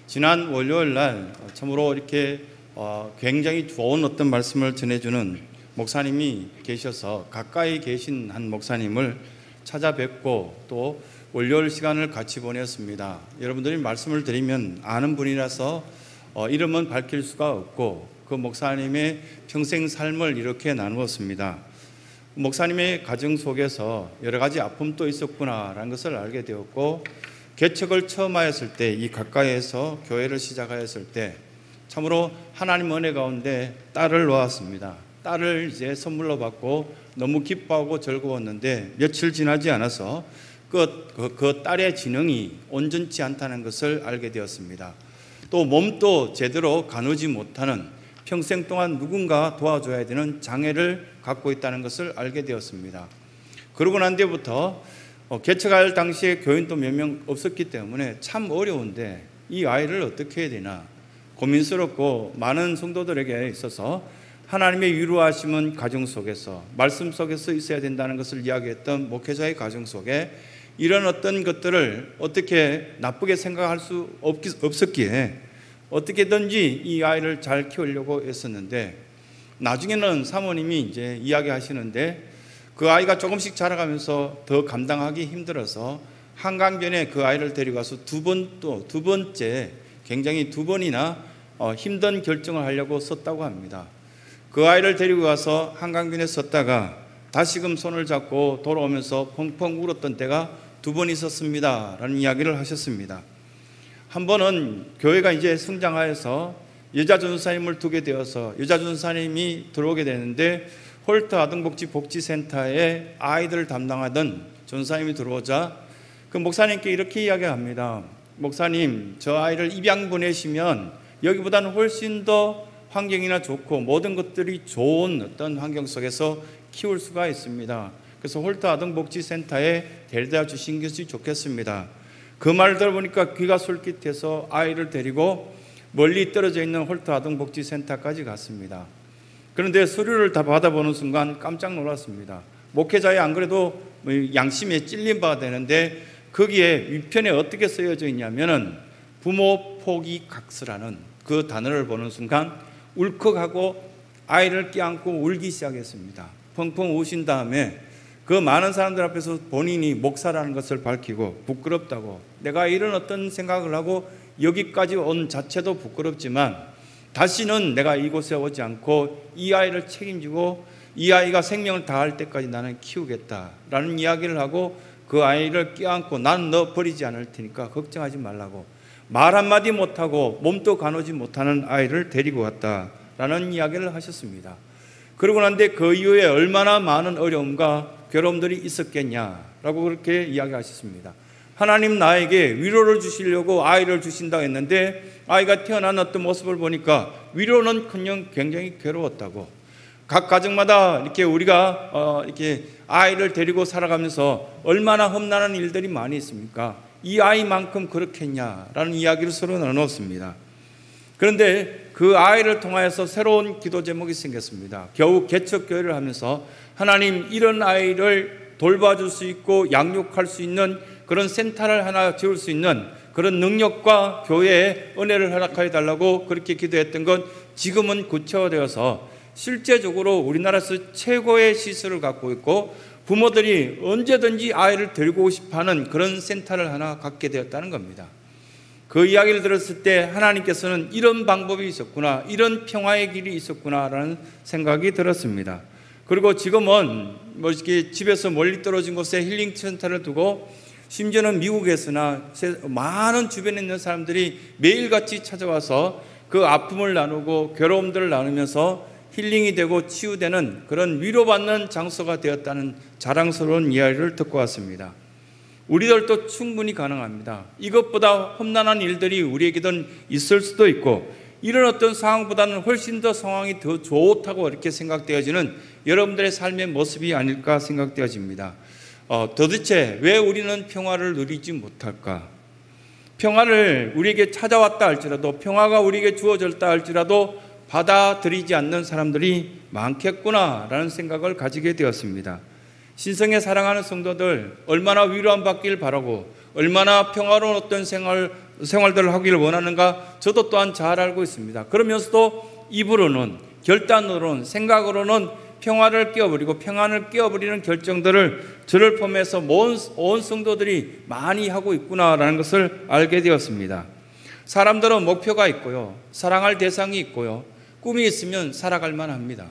지난 월요일 날 참으로 이렇게 굉장히 좋은 어떤 말씀을 전해주는 목사님이 계셔서 가까이 계신 한 목사님을 찾아뵙고 또 월요일 시간을 같이 보냈습니다. 여러분들이 말씀을 드리면 아는 분이라서 이름은 밝힐 수가 없고 그 목사님의 평생 삶을 이렇게 나누었습니다. 목사님의 가정 속에서 여러 가지 아픔도 있었구나라는 것을 알게 되었고, 개척을 처음 하였을 때, 이 가까이에서 교회를 시작하였을 때 참으로 하나님 은혜 가운데 딸을 놓았습니다. 딸을 이제 선물로 받고 너무 기뻐하고 즐거웠는데 며칠 지나지 않아서 그 딸의 지능이 온전치 않다는 것을 알게 되었습니다. 또 몸도 제대로 가누지 못하는, 평생 동안 누군가 도와줘야 되는 장애를 갖고 있다는 것을 알게 되었습니다. 그러고 난 뒤부터 개척할 당시에 교인도 몇 명 없었기 때문에 참 어려운데 이 아이를 어떻게 해야 되나 고민스럽고, 많은 성도들에게 있어서 하나님의 위로하심은 가정 속에서, 말씀 속에서 있어야 된다는 것을 이야기했던 목회자의 가정 속에 이런 어떤 것들을 어떻게 나쁘게 생각할 수 없었기에 어떻게든지 이 아이를 잘 키우려고 했었는데, 나중에는 사모님이 이제 이야기하시는데 그 아이가 조금씩 자라가면서 더 감당하기 힘들어서 한강변에 그 아이를 데려가서 두 번째 굉장히 두 번이나 힘든 결정을 하려고 썼다고 합니다. 그 아이를 데리고 가서 한강변에 섰다가 다시금 손을 잡고 돌아오면서 펑펑 울었던 때가 두 번 있었습니다 라는 이야기를 하셨습니다. 한 번은 교회가 이제 성장하여서 여자 전사님을 두게 되어서 여자 전사님이 들어오게 되는데, 홀트 아동복지센터에 아이들을 담당하던 전사님이 들어오자 그 목사님께 이렇게 이야기합니다. 목사님, 저 아이를 입양 보내시면 여기보다는 훨씬 더 환경이나 좋고 모든 것들이 좋은 어떤 환경 속에서 키울 수가 있습니다. 그래서 홀트 아동복지센터에 데려다 주신 것이 좋겠습니다. 그 말을 들어보니까 귀가 솔깃해서 아이를 데리고 멀리 떨어져 있는 홀트 아동복지센터까지 갔습니다. 그런데 서류를 다 받아보는 순간 깜짝 놀랐습니다. 목회자에 안 그래도 양심에 찔린 바가 되는데 거기에 위편에 어떻게 쓰여져 있냐면은 부모 포기 각서라는 그 단어를 보는 순간 울컥하고 아이를 껴안고 울기 시작했습니다. 펑펑 우신 다음에 그 많은 사람들 앞에서 본인이 목사라는 것을 밝히고 부끄럽다고, 내가 이런 어떤 생각을 하고 여기까지 온 자체도 부끄럽지만 다시는 내가 이곳에 오지 않고 이 아이를 책임지고 이 아이가 생명을 다할 때까지 나는 키우겠다라는 이야기를 하고 그 아이를 껴안고 난 너 버리지 않을 테니까 걱정하지 말라고, 말 한마디 못하고 몸도 가누지 못하는 아이를 데리고 왔다라는 이야기를 하셨습니다. 그러고 난 뒤에 그 이후에 얼마나 많은 어려움과 괴로움들이 있었겠냐라고 그렇게 이야기하셨습니다. 하나님 나에게 위로를 주시려고 아이를 주신다고 했는데 아이가 태어난 어떤 모습을 보니까 위로는커녕 굉장히 괴로웠다고, 각 가정마다 이렇게 우리가 이렇게 아이를 데리고 살아가면서 얼마나 험난한 일들이 많이 있습니까? 이 아이만큼 그렇겠냐라는 이야기를 서로 나눴습니다. 그런데 그 아이를 통하여서 새로운 기도 제목이 생겼습니다. 겨우 개척교회를 하면서 하나님, 이런 아이를 돌봐줄 수 있고 양육할 수 있는 그런 센터를 하나 지을 수 있는 그런 능력과 교회의 은혜를 허락하여 달라고 그렇게 기도했던 건 지금은 구체화되어서 실제적으로 우리나라에서 최고의 시설을 갖고 있고 부모들이 언제든지 아이를 데리고 싶어하는 그런 센터를 하나 갖게 되었다는 겁니다. 그 이야기를 들었을 때 하나님께서는 이런 방법이 있었구나, 이런 평화의 길이 있었구나라는 생각이 들었습니다. 그리고 지금은 이렇게 집에서 멀리 떨어진 곳에 힐링 센터를 두고 심지어는 미국에서나 많은 주변에 있는 사람들이 매일같이 찾아와서 그 아픔을 나누고 괴로움들을 나누면서 힐링이 되고 치유되는 그런 위로받는 장소가 되었다는 자랑스러운 이야기를 듣고 왔습니다. 우리들도 충분히 가능합니다. 이것보다 험난한 일들이 우리에게도 있을 수도 있고 이런 어떤 상황보다는 훨씬 더 상황이 더 좋다고 이렇게 생각되어지는 여러분들의 삶의 모습이 아닐까 생각되어집니다. 도대체 왜 우리는 평화를 누리지 못할까? 평화를 우리에게 찾아왔다 할지라도, 평화가 우리에게 주어졌다 할지라도 받아들이지 않는 사람들이 많겠구나라는 생각을 가지게 되었습니다. 신성에 사랑하는 성도들, 얼마나 위로함 받길 바라고 얼마나 평화로운 어떤 생활을 생활들을 하기를 원하는가? 저도 또한 잘 알고 있습니다. 그러면서도 입으로는, 결단으로는, 생각으로는 평화를 깨어버리고 평안을 깨어버리는 결정들을 저를 포함해서 온 성도들이 많이 하고 있구나라는 것을 알게 되었습니다. 사람들은 목표가 있고요, 사랑할 대상이 있고요, 꿈이 있으면 살아갈 만합니다.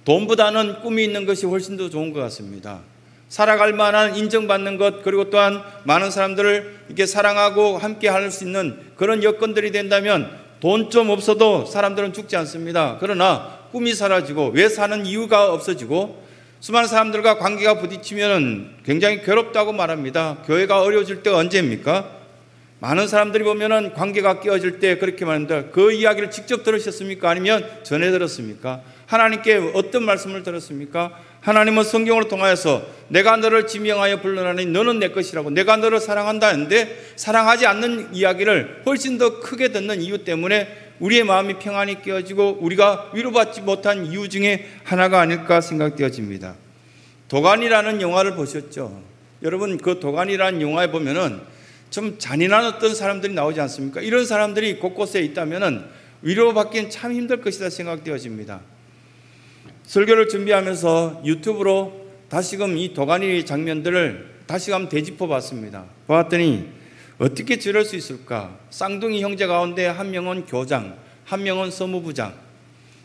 돈보다는 꿈이 있는 것이 훨씬 더 좋은 것 같습니다. 살아갈 만한 인정받는 것, 그리고 또한 많은 사람들을 이렇게 사랑하고 함께 할 수 있는 그런 여건들이 된다면 돈 좀 없어도 사람들은 죽지 않습니다. 그러나 꿈이 사라지고 왜 사는 이유가 없어지고 수많은 사람들과 관계가 부딪히면 굉장히 괴롭다고 말합니다. 교회가 어려워질 때가 언제입니까? 많은 사람들이 보면은 관계가 깨어질 때 그렇게 말합니다. 그 이야기를 직접 들으셨습니까? 아니면 전해 들었습니까? 하나님께 어떤 말씀을 들었습니까? 하나님은 성경을 통하여서 내가 너를 지명하여 불러나니 너는 내 것이라고, 내가 너를 사랑한다 했는데 사랑하지 않는 이야기를 훨씬 더 크게 듣는 이유 때문에 우리의 마음이 평안이 깨어지고 우리가 위로받지 못한 이유 중에 하나가 아닐까 생각되어집니다. 도간이라는 영화를 보셨죠? 여러분, 그 도간이라는 영화에 보면은 좀 잔인한 어떤 사람들이 나오지 않습니까? 이런 사람들이 곳곳에 있다면은 위로받기는 참 힘들 것이다 생각되어집니다. 설교를 준비하면서 유튜브로 다시금 이 도가니 장면들을 다시금 되짚어 봤습니다. 보았더니 어떻게 저럴 수 있을까? 쌍둥이 형제 가운데 한 명은 교장, 한 명은 서무부장,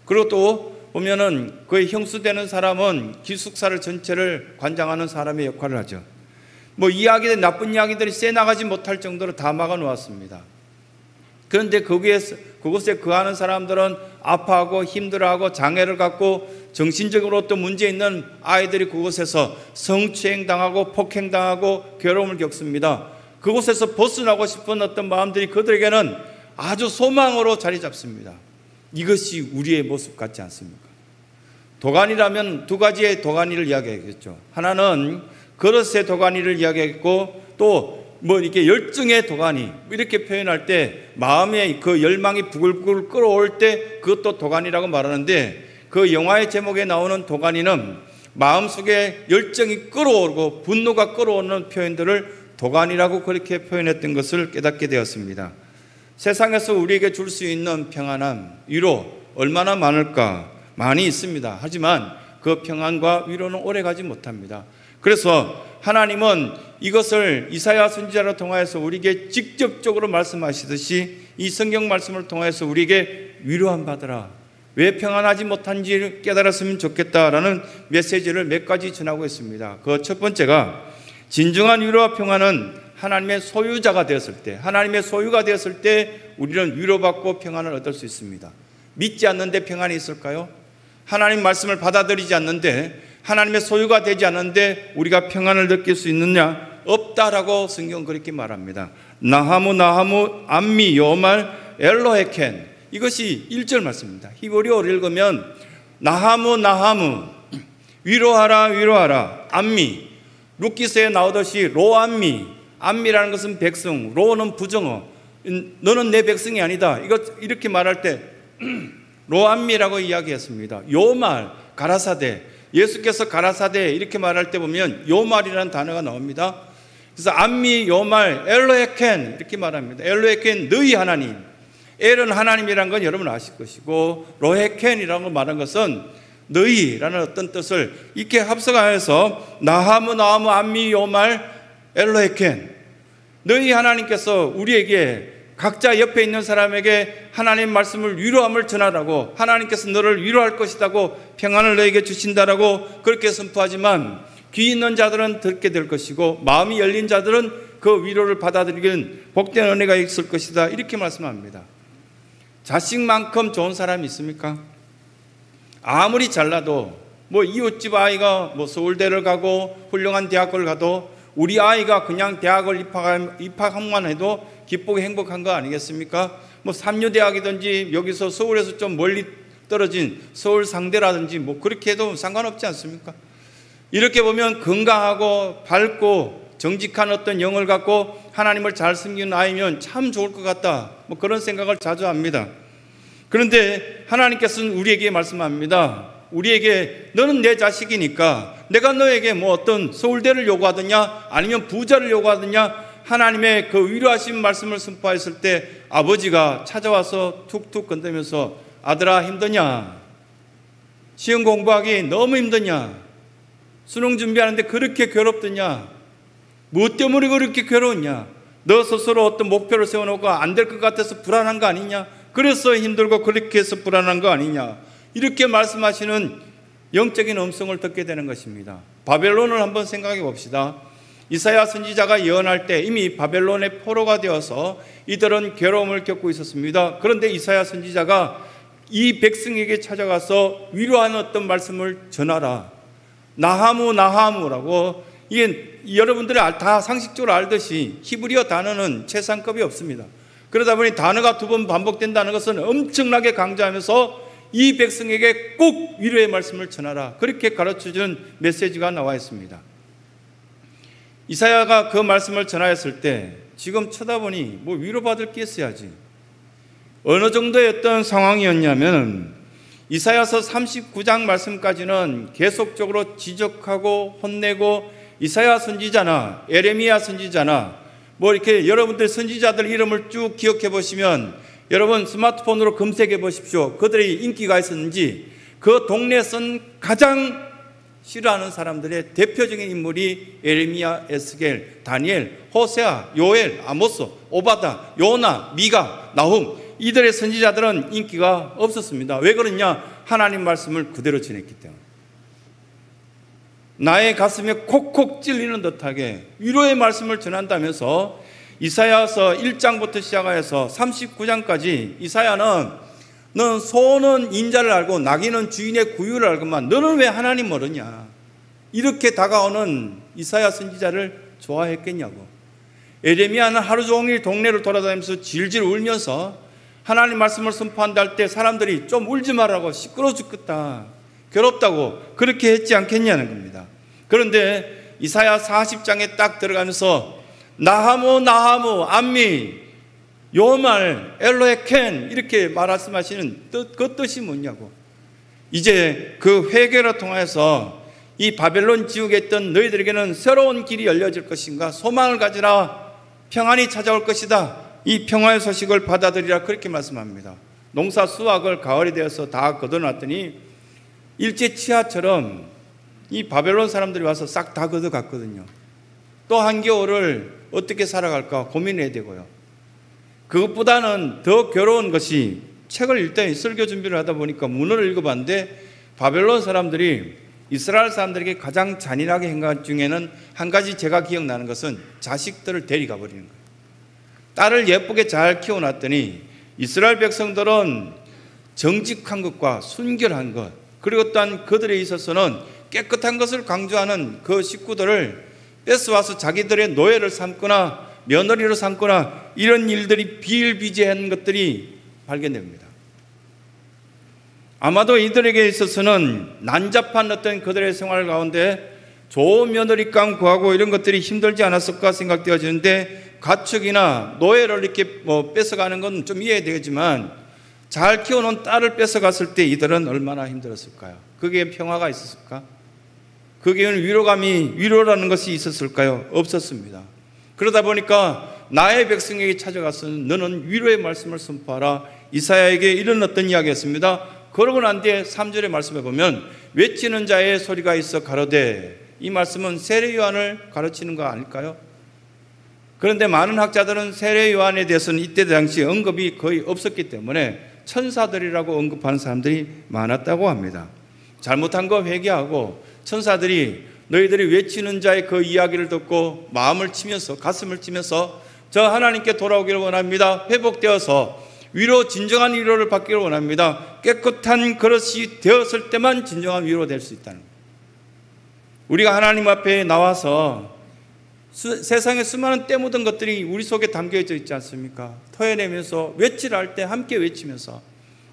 그리고 또 보면은 그의 형수되는 사람은 기숙사를 전체를 관장하는 사람의 역할을 하죠. 뭐 이야기들, 나쁜 이야기들이 새나가지 못할 정도로 다 막아 놓았습니다. 그런데 그곳에 거하는 사람들은 아파하고 힘들어하고 장애를 갖고 정신적으로 또 문제 있는 아이들이 그곳에서 성추행당하고 폭행당하고 괴로움을 겪습니다. 그곳에서 벗어나고 싶은 어떤 마음들이 그들에게는 아주 소망으로 자리 잡습니다. 이것이 우리의 모습 같지 않습니까? 도가니라면 두 가지의 도가니를 이야기하겠죠. 하나는 그릇의 도가니를 이야기했고, 또 뭐 이렇게 열정의 도가니, 이렇게 표현할 때 마음의 그 열망이 부글부글 끓어올 때 그것도 도가니라고 말하는데, 그 영화의 제목에 나오는 도가니는 마음속에 열정이 끓어오르고 분노가 끓어오르는 표현들을 도가니라고 그렇게 표현했던 것을 깨닫게 되었습니다. 세상에서 우리에게 줄 수 있는 평안함, 위로 얼마나 많을까? 많이 있습니다. 하지만 그 평안과 위로는 오래가지 못합니다. 그래서 하나님은 이것을 이사야 선지자를 통하여서 우리에게 직접적으로 말씀하시듯이 이 성경 말씀을 통해서 우리에게 위로함 받으라, 왜 평안하지 못한지 깨달았으면 좋겠다라는 메시지를 몇 가지 전하고 있습니다. 그 첫 번째가, 진정한 위로와 평안은 하나님의 소유자가 되었을 때, 하나님의 소유가 되었을 때 우리는 위로받고 평안을 얻을 수 있습니다. 믿지 않는데 평안이 있을까요? 하나님 말씀을 받아들이지 않는데, 하나님의 소유가 되지 않는데 우리가 평안을 느낄 수 있느냐? 없다라고 성경은 그렇게 말합니다. 나하무 나하무 암미 요말 엘로헤켄, 이것이 1절 말씀입니다. 히브리어를 읽으면 나하무 나하무, 위로하라 위로하라, 암미, 룻기서에 나오듯이 로암미, 암미라는 것은 백성, 로는 부정어, 너는 내 백성이 아니다, 이렇게 말할 때 로암미라고 이야기했습니다. 요말, 가라사대, 예수께서 가라사대 이렇게 말할 때 보면 요말이라는 단어가 나옵니다. 그래서 암미 요말 엘로헤켄 이렇게 말합니다. 엘로헤켄, 너희 하나님. 엘은 하나님이란 건 여러분 아실 것이고, 로헤켄이라고 말한 것은 너희라는 어떤 뜻을 이렇게 합성하여서 나하무 나하무 암미 요말 엘로헤켄, 너희 하나님께서 우리에게 각자 옆에 있는 사람에게 하나님 말씀을 위로함을 전하라고, 하나님께서 너를 위로할 것이라고, 평안을 너에게 주신다라고 그렇게 선포하지만 귀 있는 자들은 듣게 될 것이고 마음이 열린 자들은 그 위로를 받아들이기는 복된 은혜가 있을 것이다, 이렇게 말씀합니다. 자식만큼 좋은 사람이 있습니까? 아무리 잘나도 뭐 이웃집 아이가 뭐 서울대를 가고 훌륭한 대학을 가도 우리 아이가 그냥 대학을 입학한만 해도 기쁘고 행복한 거 아니겠습니까? 뭐 삼류대학이든지 여기서 서울에서 좀 멀리 떨어진 서울 상대라든지 뭐 그렇게 해도 상관없지 않습니까? 이렇게 보면 건강하고 밝고 정직한 어떤 영을 갖고 하나님을 잘 섬기는 아이면 참 좋을 것 같다, 뭐 그런 생각을 자주 합니다. 그런데 하나님께서는 우리에게 말씀합니다. 우리에게 너는 내 자식이니까 내가 너에게 뭐 어떤 서울대를 요구하느냐 아니면 부자를 요구하느냐 하나님의 그 위로하신 말씀을 선포했을 때 아버지가 찾아와서 툭툭 건드면서 아들아 힘드냐? 시험 공부하기 너무 힘드냐? 수능 준비하는데 그렇게 괴롭더냐? 무엇 때문에 그렇게 괴로웠냐? 너 스스로 어떤 목표를 세워놓고 안 될 것 같아서 불안한 거 아니냐? 그래서 힘들고 그렇게 해서 불안한 거 아니냐? 이렇게 말씀하시는 영적인 음성을 듣게 되는 것입니다. 바벨론을 한번 생각해 봅시다. 이사야 선지자가 예언할 때 이미 바벨론의 포로가 되어서 이들은 괴로움을 겪고 있었습니다. 그런데 이사야 선지자가 이 백성에게 찾아가서 위로하는 어떤 말씀을 전하라. 나하무 나하무라고, 이게 여러분들이 다 상식적으로 알듯이 히브리어 단어는 최상급이 없습니다. 그러다 보니 단어가 두 번 반복된다는 것은 엄청나게 강조하면서 이 백성에게 꼭 위로의 말씀을 전하라, 그렇게 가르쳐준 메시지가 나와 있습니다. 이사야가 그 말씀을 전하였을 때 지금 쳐다보니 뭐 위로받을 게 있어야지. 어느 정도의 어떤 상황이었냐면 이사야서 39장 말씀까지는 계속적으로 지적하고 혼내고, 이사야 선지자나 에레미야 선지자나 뭐 이렇게 여러분들 선지자들 이름을 쭉 기억해 보시면, 여러분 스마트폰으로 검색해 보십시오. 그들이 인기가 있었는지. 그 동네에서는 가장 싫어하는 사람들의 대표적인 인물이 에레미야, 에스겔, 다니엘, 호세아, 요엘, 아모스, 오바다, 요나, 미가, 나훔, 이들의 선지자들은 인기가 없었습니다. 왜 그러냐? 하나님 말씀을 그대로 전했기 때문에. 나의 가슴에 콕콕 찔리는 듯하게 위로의 말씀을 전한다면서 이사야서 1장부터 시작해서 39장까지 이사야는 너는 소는 인자를 알고 나귀는 주인의 구유를 알고만 너는 왜 하나님 모르냐? 이렇게 다가오는 이사야 선지자를 좋아했겠냐고. 에레미야는 하루 종일 동네를 돌아다니면서 질질 울면서 하나님 말씀을 선포한다 할 때 사람들이 좀 울지 말라고, 시끄러워 죽겠다, 괴롭다고 그렇게 했지 않겠냐는 겁니다. 그런데 이사야 40장에 딱 들어가면서 나하무 나하무 암미 요말 엘로에켄 이렇게 말씀하시는 그 뜻이 뭐냐고. 이제 그 회개를 통해서 이 바벨론 지옥에 있던 너희들에게는 새로운 길이 열려질 것인가, 소망을 가지라, 평안이 찾아올 것이다, 이 평화의 소식을 받아들이라, 그렇게 말씀합니다. 농사 수확을 가을이 되어서 다 걷어놨더니 일제치하처럼 이 바벨론 사람들이 와서 싹 다 걷어갔거든요. 또 한겨울을 어떻게 살아갈까 고민해야 되고요. 그것보다는 더 괴로운 것이, 책을 읽다 설교 준비를 하다 보니까 문헌을 읽어봤는데 바벨론 사람들이 이스라엘 사람들에게 가장 잔인하게 한 것 중에는 한 가지 제가 기억나는 것은 자식들을 데리가 버리는 거예요. 딸을 예쁘게 잘 키워놨더니 이스라엘 백성들은 정직한 것과 순결한 것, 그리고 또한 그들에 있어서는 깨끗한 것을 강조하는 그 식구들을 뺏어와서 자기들의 노예를 삼거나 며느리로 삼거나 이런 일들이 비일비재한 것들이 발견됩니다. 아마도 이들에게 있어서는 난잡한 어떤 그들의 생활 가운데 좋은 며느리감 구하고 이런 것들이 힘들지 않았을까 생각되어지는데, 가축이나 노예를 이렇게 뺏어가는 건 좀 이해되지만 잘 키워놓은 딸을 뺏어갔을 때 이들은 얼마나 힘들었을까요? 거기에 평화가 있었을까? 거기에는 위로라는 것이 있었을까요? 없었습니다. 그러다 보니까 나의 백성에게 찾아가서 너는 위로의 말씀을 선포하라, 이사야에게 이런 어떤 이야기였습니다. 그러고 난 뒤에 3절의 말씀에 보면 외치는 자의 소리가 있어 가로되, 이 말씀은 세례 요한을 가르치는 거 아닐까요? 그런데 많은 학자들은 세례 요한에 대해서는 이때 당시 언급이 거의 없었기 때문에 천사들이라고 언급하는 사람들이 많았다고 합니다. 잘못한 거 회개하고 천사들이 너희들이 외치는 자의 그 이야기를 듣고 마음을 치면서, 가슴을 치면서 저 하나님께 돌아오기를 원합니다, 회복되어서 진정한 위로를 받기를 원합니다, 깨끗한 그릇이 되었을 때만 진정한 위로 될 수 있다는 거예요. 우리가 하나님 앞에 나와서 세상에 수많은 때 묻은 것들이 우리 속에 담겨져 있지 않습니까? 토해내면서 외치라 할 때 함께 외치면서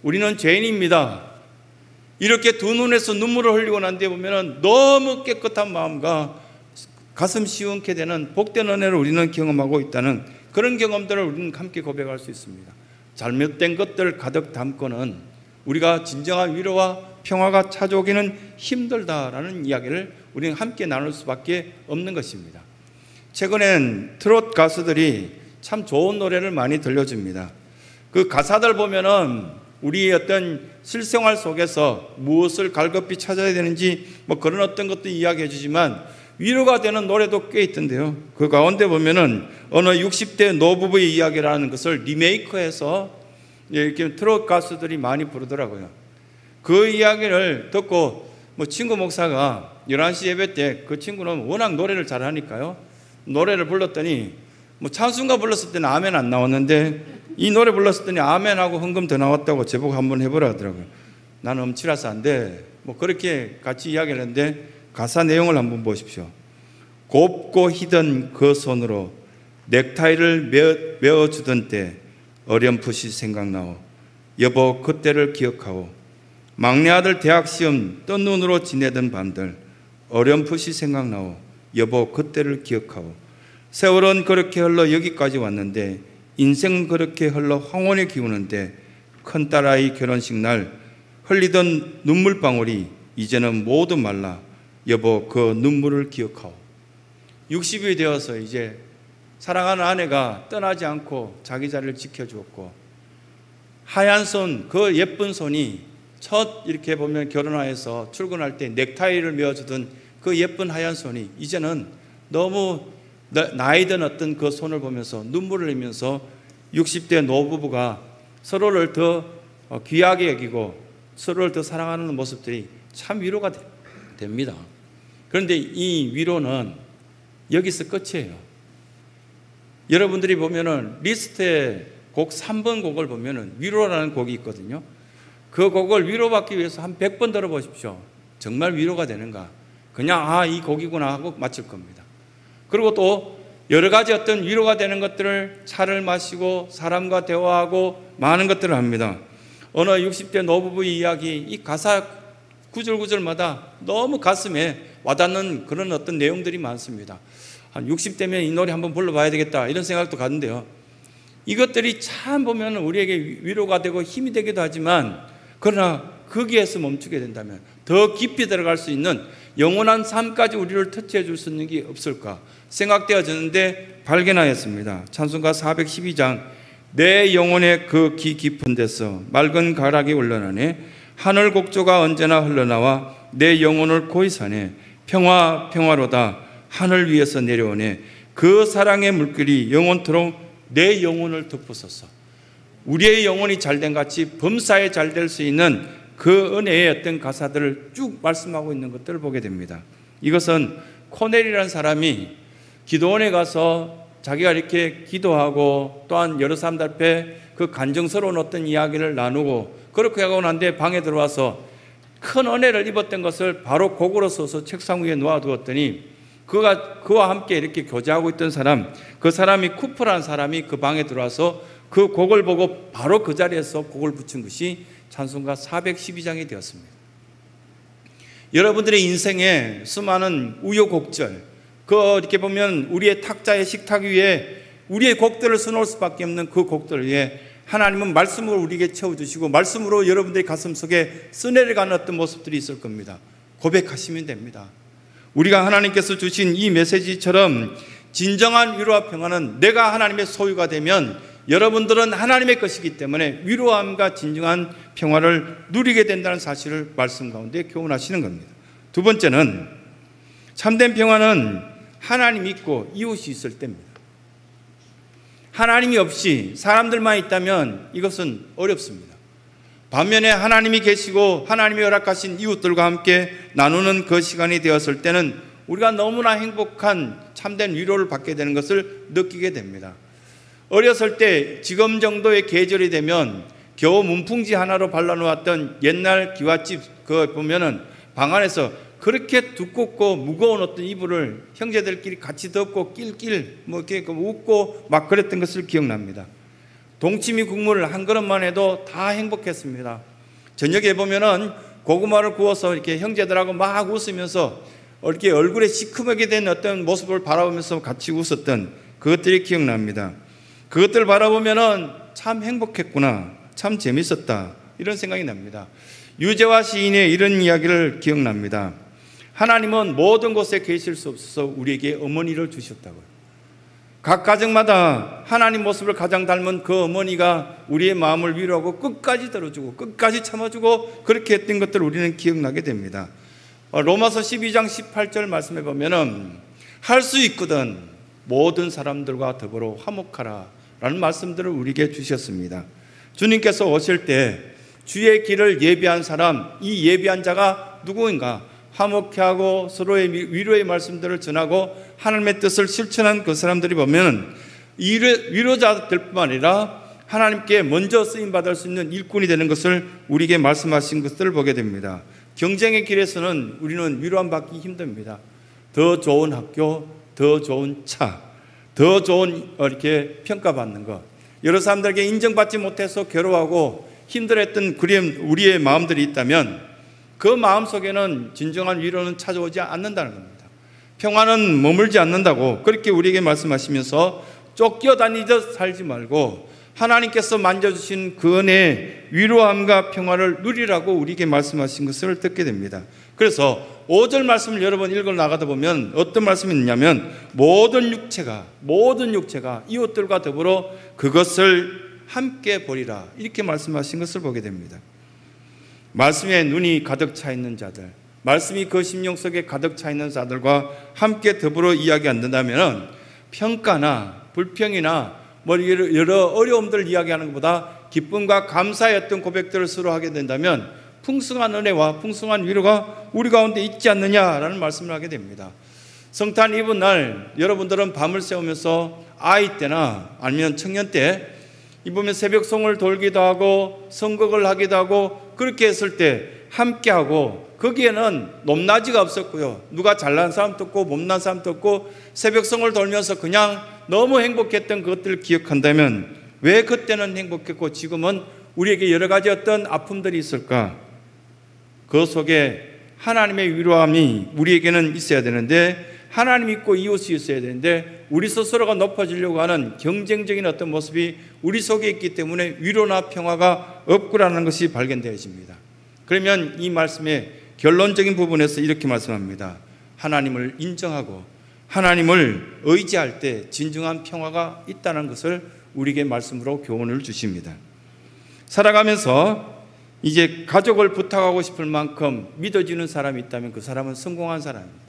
우리는 죄인입니다, 이렇게 두 눈에서 눈물을 흘리고 난 뒤에 보면 너무 깨끗한 마음과 가슴 시원케 되는 복된 은혜를 우리는 경험하고 있다는 그런 경험들을 우리는 함께 고백할 수 있습니다. 잘못된 것들을 가득 담고는 우리가 진정한 위로와 평화가 찾아오기는 힘들다라는 이야기를 우리는 함께 나눌 수밖에 없는 것입니다. 최근엔 트롯 가수들이 참 좋은 노래를 많이 들려줍니다. 그 가사들 보면은 우리의 어떤 실생활 속에서 무엇을 갈급히 찾아야 되는지 뭐 그런 어떤 것도 이야기해 주지만 위로가 되는 노래도 꽤 있던데요. 그 가운데 보면은 어느 60대 노부부의 이야기라는 것을 리메이크해서 이렇게 트롯 가수들이 많이 부르더라고요. 그 이야기를 듣고 뭐 친구 목사가 11시 예배 때 그 친구는 워낙 노래를 잘하니까요. 노래를 불렀더니 뭐 찬송가 불렀을 때는 아멘 안 나왔는데 이 노래 불렀을 때는 아멘하고 헌금 더 나왔다고 제보고 한번 해보라 하더라고요. 나는 음치라서 안 돼. 뭐 그렇게 같이 이야기를 했는데 가사 내용을 한번 보십시오. 곱고 희던 그 손으로 넥타이를 메어주던 때 어렴풋이 생각나오. 여보 그때를 기억하오. 막내 아들 대학 시험 뜬 눈으로 지내던 밤들 어렴풋이 생각나오. 여보 그때를 기억하오. 세월은 그렇게 흘러 여기까지 왔는데 인생은 그렇게 흘러 황혼에 기우는데 큰딸아이 결혼식 날 흘리던 눈물방울이 이제는 모두 말라. 여보 그 눈물을 기억하오. 60이 되어서 이제 사랑하는 아내가 떠나지 않고 자기 자리를 지켜주었고 하얀 손, 그 예쁜 손이 첫 이렇게 보면 결혼하여서 출근할 때 넥타이를 메어주던 그 예쁜 하얀 손이 이제는 너무 나이든 어떤 그 손을 보면서 눈물을 흘리면서 60대 노부부가 서로를 더 귀하게 여기고 서로를 더 사랑하는 모습들이 참 위로가 됩니다. 그런데 이 위로는 여기서 끝이에요. 여러분들이 보면은 리스트에 곡 3번 곡을 보면은 위로라는 곡이 있거든요. 그 곡을 위로받기 위해서 한 100번 들어보십시오. 정말 위로가 되는가? 그냥 이 곡이구나 하고 마칠 겁니다. 그리고 또 여러 가지 어떤 위로가 되는 것들을 차를 마시고 사람과 대화하고 많은 것들을 합니다. 어느 60대 노부부의 이야기, 이 가사 구절구절마다 너무 가슴에 와닿는 그런 어떤 내용들이 많습니다. 한 60대면 이 노래 한번 불러봐야 되겠다 이런 생각도 가는데요. 이것들이 참 보면 우리에게 위로가 되고 힘이 되기도 하지만 그러나 거기에서 멈추게 된다면 더 깊이 들어갈 수 있는 영원한 삶까지 우리를 터치해 줄 수 있는 게 없을까 생각되어졌는데 발견하였습니다. 찬송가 412장 내 영혼의 그 기 깊은 데서 맑은 가락이 흘러나네 하늘 곡조가 언제나 흘러나와 내 영혼을 고이사네 평화로다 하늘 위에서 내려오네 그 사랑의 물결이 영원토록 내 영혼을 덮으소서. 우리의 영혼이 잘된 같이 범사에 잘 될 수 있는 그 은혜의 어떤 가사들을 쭉 말씀하고 있는 것들을 보게 됩니다. 이것은 코넬이라는 사람이 기도원에 가서 자기가 이렇게 기도하고 또한 여러 사람들 앞에 그 감정스러운 어떤 이야기를 나누고 그렇게 하고 난 뒤에 방에 들어와서 큰 은혜를 입었던 것을 바로 곡으로 써서 책상 위에 놓아두었더니 그와 함께 이렇게 교제하고 있던 사람, 그 사람이 쿠프라는 사람이 그 방에 들어와서 그 곡을 보고 바로 그 자리에서 곡을 붙인 것이 찬송가 412장이 되었습니다. 여러분들의 인생에 수많은 우여곡절, 이렇게 보면 우리의 탁자의 식탁 위에 우리의 곡들을 써놓을 수밖에 없는 그 곡들 위에 하나님은 말씀으로 우리에게 채워주시고 말씀으로 여러분들의 가슴 속에 써내려가는 어떤 모습들이 있을 겁니다. 고백하시면 됩니다. 우리가 하나님께서 주신 이 메시지처럼 진정한 위로와 평화는 내가 하나님의 소유가 되면 여러분들은 하나님의 것이기 때문에 위로함과 진정한 평화를 누리게 된다는 사실을 말씀 가운데 교훈하시는 겁니다. 두 번째는 참된 평화는 하나님 있고 이웃이 있을 때입니다. 하나님이 없이 사람들만 있다면 이것은 어렵습니다. 반면에 하나님이 계시고 하나님이 허락하신 이웃들과 함께 나누는 그 시간이 되었을 때는 우리가 너무나 행복한 참된 위로를 받게 되는 것을 느끼게 됩니다. 어렸을 때 지금 정도의 계절이 되면 겨우 문풍지 하나로 발라놓았던 옛날 기와집 그거 보면은 방 안에서 그렇게 두껍고 무거운 어떤 이불을 형제들끼리 같이 덮고 낄낄 뭐 이렇게 웃고 막 그랬던 것을 기억납니다. 동치미 국물을 한 그릇만 해도 다 행복했습니다. 저녁에 보면은 고구마를 구워서 이렇게 형제들하고 막 웃으면서 이렇게 얼굴에 시커멓게 된 어떤 모습을 바라보면서 같이 웃었던 그것들이 기억납니다. 그것들 바라보면은 참 행복했구나, 참 재밌었다 이런 생각이 납니다. 유재화 시인의 이런 이야기를 기억납니다. 하나님은 모든 곳에 계실 수 없어서 우리에게 어머니를 주셨다고요. 각 가정마다 하나님 모습을 가장 닮은 그 어머니가 우리의 마음을 위로하고 끝까지 들어주고 끝까지 참아주고 그렇게 했던 것들을 우리는 기억나게 됩니다. 로마서 12장 18절 말씀해 보면은 할 수 있거든 모든 사람들과 더불어 화목하라 라는 말씀들을 우리에게 주셨습니다. 주님께서 오실 때 주의 길을 예비한 사람, 이 예비한 자가 누구인가? 화목케 하고 서로의 위로의 말씀들을 전하고 하나님의 뜻을 실천한 그 사람들이 보면 위로자들 뿐만 아니라 하나님께 먼저 쓰임받을 수 있는 일꾼이 되는 것을 우리에게 말씀하신 것들을 보게 됩니다. 경쟁의 길에서는 우리는 위로함 받기 힘듭니다. 더 좋은 학교, 더 좋은 차, 더 좋은 이렇게 평가받는 것, 여러 사람들에게 인정받지 못해서 괴로워하고 힘들었던 우리의 마음들이 있다면 그 마음 속에는 진정한 위로는 찾아오지 않는다는 겁니다. 평화는 머물지 않는다고 그렇게 우리에게 말씀하시면서 쫓겨다니듯 살지 말고 하나님께서 만져주신 그 은혜의 위로함과 평화를 누리라고 우리에게 말씀하신 것을 듣게 됩니다. 그래서 5절 말씀을 여러 번 읽어 나가다 보면 어떤 말씀이 있냐면 모든 육체가 이웃들과 더불어 그것을 함께 보리라 이렇게 말씀하신 것을 보게 됩니다. 말씀에 눈이 가득 차 있는 자들, 말씀이 그 심령 속에 가득 차 있는 자들과 함께 더불어 이야기한다면 평가나 불평이나 여러 어려움들을 이야기하는 것보다 기쁨과 감사의 어떤 고백들을 서로 하게 된다면 풍성한 은혜와 풍성한 위로가 우리 가운데 있지 않느냐라는 말씀을 하게 됩니다. 성탄 이브 날 여러분들은 밤을 새우면서 아이 때나 아니면 청년 때 이보면 새벽송을 돌기도 하고 선곡을 하기도 하고 그렇게 했을 때 함께하고 거기에는 높낮이가 없었고요. 누가 잘난 사람도 없고 못난 사람도 없고 새벽송을 돌면서 그냥 너무 행복했던 그것들을 기억한다면 왜 그때는 행복했고 지금은 우리에게 여러 가지 어떤 아픔들이 있을까? 그 속에 하나님의 위로함이 우리에게는 있어야 되는데 하나님 있고 이웃이 있어야 되는데 우리 스스로가 높아지려고 하는 경쟁적인 어떤 모습이 우리 속에 있기 때문에 위로나 평화가 없구라는 것이 발견되어집니다. 그러면 이 말씀의 결론적인 부분에서 이렇게 말씀합니다. 하나님을 인정하고 하나님을 의지할 때 진정한 평화가 있다는 것을 우리에게 말씀으로 교훈을 주십니다. 살아가면서 이제 가족을 부탁하고 싶을 만큼 믿어지는 사람이 있다면 그 사람은 성공한 사람입니다.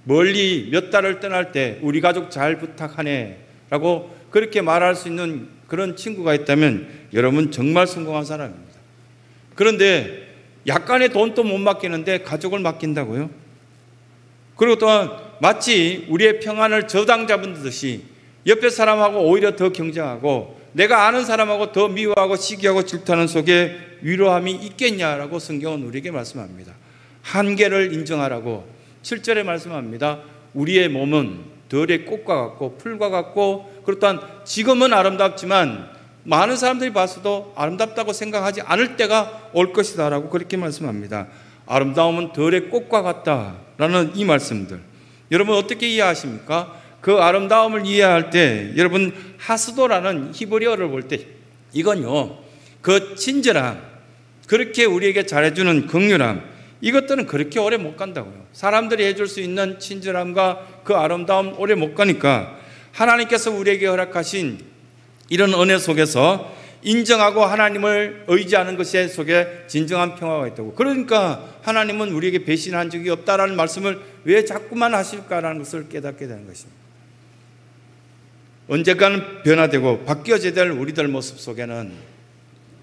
멀리 몇 달을 떠날 때 우리 가족 잘 부탁하네 라고 그렇게 말할 수 있는 그런 친구가 있다면 여러분 정말 성공한 사람입니다. 그런데 약간의 돈도 못 맡기는데 가족을 맡긴다고요? 그리고 또한 마치 우리의 평안을 저당 잡은 듯이 옆에 사람하고 오히려 더 경쟁하고 내가 아는 사람하고 더 미워하고 시기하고 질투하는 속에 위로함이 있겠냐라고 성경은 우리에게 말씀합니다. 한계를 인정하라고 7절에 말씀합니다. 우리의 몸은 들의 꽃과 같고 풀과 같고 그렇다면 지금은 아름답지만 많은 사람들이 봤어도 아름답다고 생각하지 않을 때가 올 것이다 라고 그렇게 말씀합니다. 아름다움은 들의 꽃과 같다라는 이 말씀들 여러분 어떻게 이해하십니까? 그 아름다움을 이해할 때 여러분 하스도라는 히브리어를 볼 때 이건요 그 친절함 그렇게 우리에게 잘해주는 긍휼함 이것들은 그렇게 오래 못 간다고요. 사람들이 해줄 수 있는 친절함과 그 아름다움 오래 못 가니까 하나님께서 우리에게 허락하신 이런 은혜 속에서 인정하고 하나님을 의지하는 것의 속에 진정한 평화가 있다고. 그러니까 하나님은 우리에게 배신한 적이 없다라는 말씀을 왜 자꾸만 하실까라는 것을 깨닫게 되는 것입니다. 언젠가는 변화되고 바뀌어져야 될 우리들 모습 속에는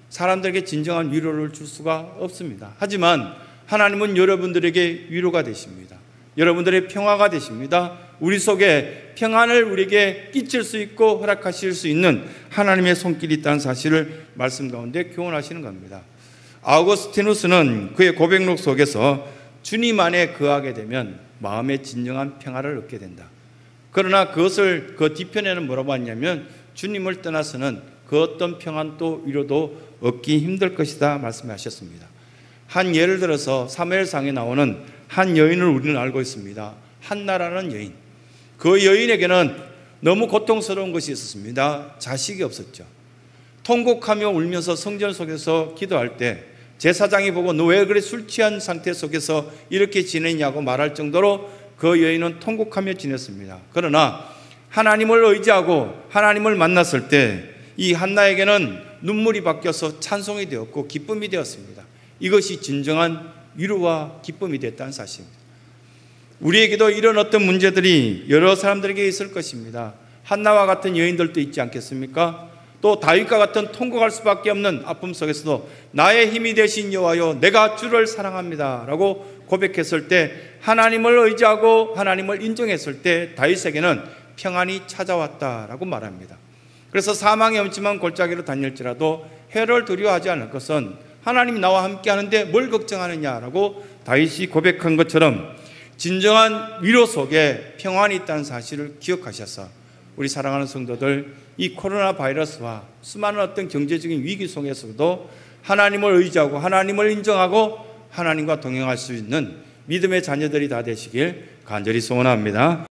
사람들에게 진정한 위로를 줄 수가 없습니다. 하지만 하나님은 여러분들에게 위로가 되십니다. 여러분들의 평화가 되십니다. 우리 속에 평안을 우리에게 끼칠 수 있고 허락하실 수 있는 하나님의 손길이 있다는 사실을 말씀 가운데 교훈하시는 겁니다. 아우구스티누스는 그의 고백록 속에서 주님 안에 거하게 되면 마음의 진정한 평화를 얻게 된다. 그러나 그것을 그 뒤편에는 뭐라고 하냐면 주님을 떠나서는 그 어떤 평안도 위로도 얻기 힘들 것이다 말씀하셨습니다. 한 예를 들어서 사무엘상에 나오는 한 여인을 우리는 알고 있습니다. 한나라는 여인. 그 여인에게는 너무 고통스러운 것이 있었습니다. 자식이 없었죠. 통곡하며 울면서 성전 속에서 기도할 때 제사장이 보고 너 왜 그래 술 취한 상태 속에서 이렇게 지내냐고 말할 정도로 그 여인은 통곡하며 지냈습니다. 그러나 하나님을 의지하고 하나님을 만났을 때 이 한나에게는 눈물이 바뀌어서 찬송이 되었고 기쁨이 되었습니다. 이것이 진정한 위로와 기쁨이 됐다는 사실입니다. 우리에게도 이런 어떤 문제들이 여러 사람들에게 있을 것입니다. 한나와 같은 여인들도 있지 않겠습니까? 또 다윗과 같은 통곡할 수밖에 없는 아픔 속에서도 나의 힘이 되신 여호와여 내가 주를 사랑합니다 라고 고백했을 때, 하나님을 의지하고 하나님을 인정했을 때 다윗에게는 평안이 찾아왔다라고 말합니다. 그래서 사망의 엄침한 골짜기로 다닐지라도 해를 두려워하지 않을 것은 하나님이 나와 함께 하는데 뭘 걱정하느냐라고 다윗이 고백한 것처럼 진정한 위로 속에 평안이 있다는 사실을 기억하셔서 우리 사랑하는 성도들, 이 코로나 바이러스와 수많은 어떤 경제적인 위기 속에서도 하나님을 의지하고 하나님을 인정하고 하나님과 동행할 수 있는 믿음의 자녀들이 다 되시길 간절히 소원합니다.